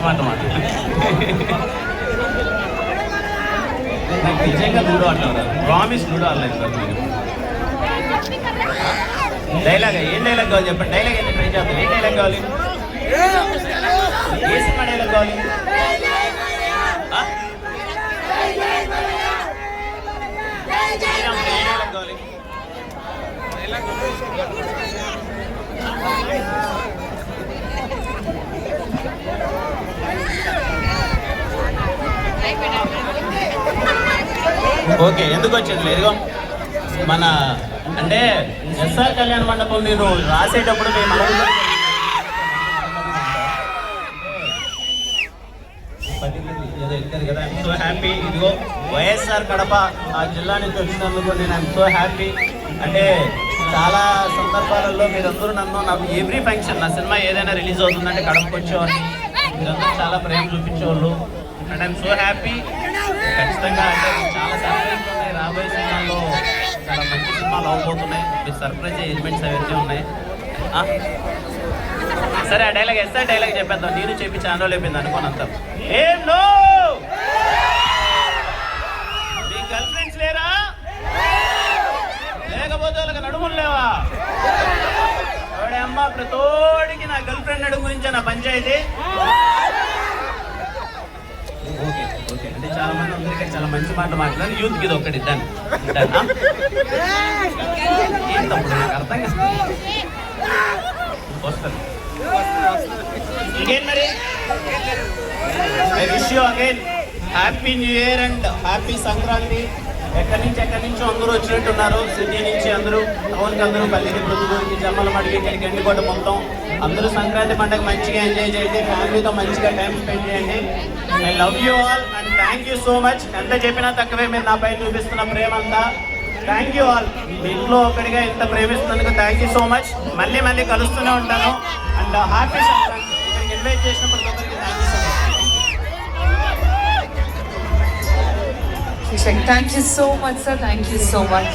మాట నాకు నిజంగా లూడో ఆడలేదు, ప్రామిస్ లూడో ఆడలేదు సార్ మీరు. డైలాగ్ ఏం డైలాగ్ కావాలి చెప్పండి, డైలాగ్ అయితే ట్రై చేద్దాం. ఏం డైలాగ్ కావాలి, ఏ సినిమా డైలాగ్ కావాలి? ఓకే, ఎందుకు వచ్చింది లేదు మన అంటే ఎస్ఆర్ కళ్యాణ మండపం మీరు రాసేటప్పుడు మేము ఏదో ఎత్తారు కదా. I'm so happy. ఇదిగో వైఎస్ఆర్ కడప ఆ జిల్లా నుంచి వచ్చినందుకు నేను ఐఎమ్ సో హ్యాపీ. అంటే చాలా సందర్భాలలో మీరందరూ నాకు ఎవ్రీ ఫంక్షన్ నా సినిమా ఏదైనా రిలీజ్ అవుతుందంటే కడపకు వచ్చేవాడిని, మీరందరూ చాలా ప్రేమ చూపించేవాళ్ళు. And I'm so happy. ఖచ్చితంగా అంటే చాలా సర్ప్రైజ్లు ఉన్నాయి రాబోయే సినిమాల్లో, చాలా మంచి సినిమాలు అవ్వబోతున్నాయి. మీరు సర్ప్రైజ్ ఎలిమెంట్స్ అవన్నీ ఉన్నాయి. సరే ఆ డైలాగ్ ఎస్ఆర్ డైలాగ్ చెప్పేద్దాం. నేను చెప్పి ఛానల్ అయిపోయింది అనుకోనంత. ఏం నో మీ గర్ల్ ఫ్రెండ్స్ లేరా? లేకపోతే వాళ్ళకి నడుములు లేవా? వాడే అమ్మ ప్రతోడికి నా గర్ల్ ఫ్రెండ్ నడుము గురించే నా పంచాయతీ. ఓకే ఓకే అంటే చాలా మంది అందరికీ చాలా మంచి మాట మాట్లాడారు. యూత్కి ఇది ఒక్కటి దాన్ని ఏం తప్పుడు నాకు అర్థం కాదు. వస్తుంది ఇంకేం మరి. I wish you again happy new year and happy Sankranti. ఎక్కడి నుంచో అందరూ వచ్చినట్టున్నారు. సిటీ నుంచి అందరూ, టౌన్కి అందరూ, పల్లికి, ప్రొద్దుటూరుకి, జమ్మలమడికి, ఇక్కడికి ఎండికోట మొత్తం అందరూ సంక్రాంతి పండుగ మంచిగా ఎంజాయ్ చేయండి, ఫ్యామిలీతో మంచిగా టైం స్పెండ్ చేయండి. I love you all and thank you so much. ఎంత చెప్పినా తక్కువే మీరు నాపై చూపిస్తున్న ప్రేమ అంతా. Thank you all. మీ ఇంట్లో ఒకటిగా ఎంత ప్రేమిస్తున్నందుకు థ్యాంక్ యూ సో మచ్. మళ్ళీ కలుస్తూనే ఉంటాను. And happy Sankranti. ఇక్కడికి ఇన్వైట్ చేసిన ప్రతి ఒక్కరికి thank you so much. Thank you so much, sir. Thank you so much.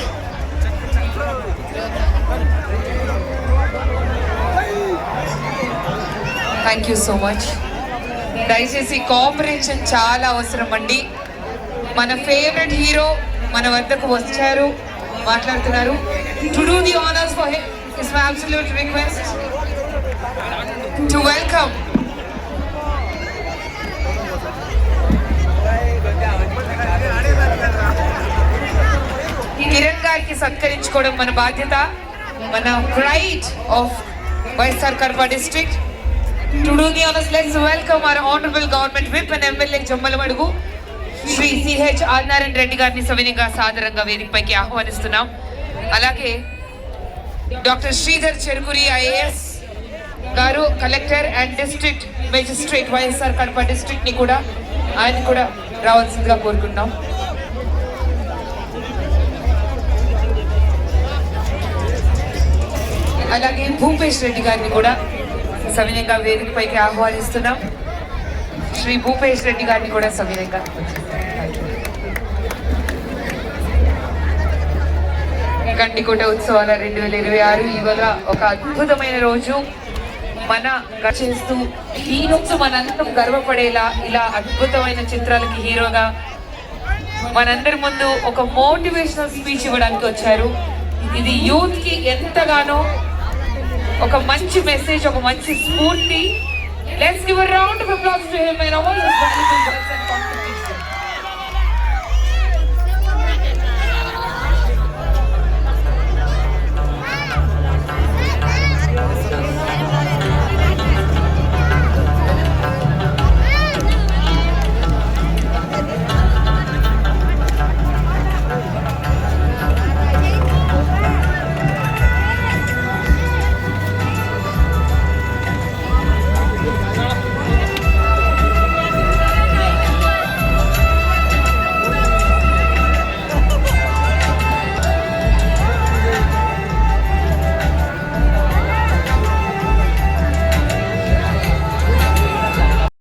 Thank you so much. దయచేసి కోఆపరేషన్ చాలా అవసరం అండి. మన ఫేవరెట్ హీరో మన వద్దకు వచ్చారు, మాట్లాడుతున్నారు. To do the honours for him is my absolute request to welcome Kiran గారికి సత్కరించుకోవడం మన బాధ్యత, మన pride of YSR Kadapa district. To do the honours let's welcome our honourable government whip and MLA Jammalamadugu Shri CH Adinarayana Reddy గారిని సవినీయంగా సాదరంగా వేదికపైకి ఆహ్వానిస్తున్నాం. అలాగే doctor Sridhar Cherukuri IAS garu collector and district magistrate YSR Kadapa district ని కూడా ఆయన కూడా రావాల్సిందిగా కోరుకుంటున్నాం. అలాగే భూపేష్ రెడ్డి గారిని కూడా సవినయంగా వేదికపైకి ఆహ్వానిస్తున్నాం. శ్రీ భూపేష్ రెడ్డి గారిని కూడా సవినయంగా. గండికోట ఉత్సవాల 2026 ఇవాళ ఒక అద్భుతమైన రోజు. మన చేస్తూ ఈ రోజు మనందరం గర్వపడేలా ఇలా అద్భుతమైన చిత్రాలకి హీరోగా మనందరి ముందు ఒక మోటివేషనల్ స్పీచ్ ఇవ్వడానికి వచ్చారు. ఇది యూత్ కి ఎంతగానో ఒక మంచి మెసేజ్, ఒక మంచి స్ఫూర్తి. Let's give a round of applause to him and all his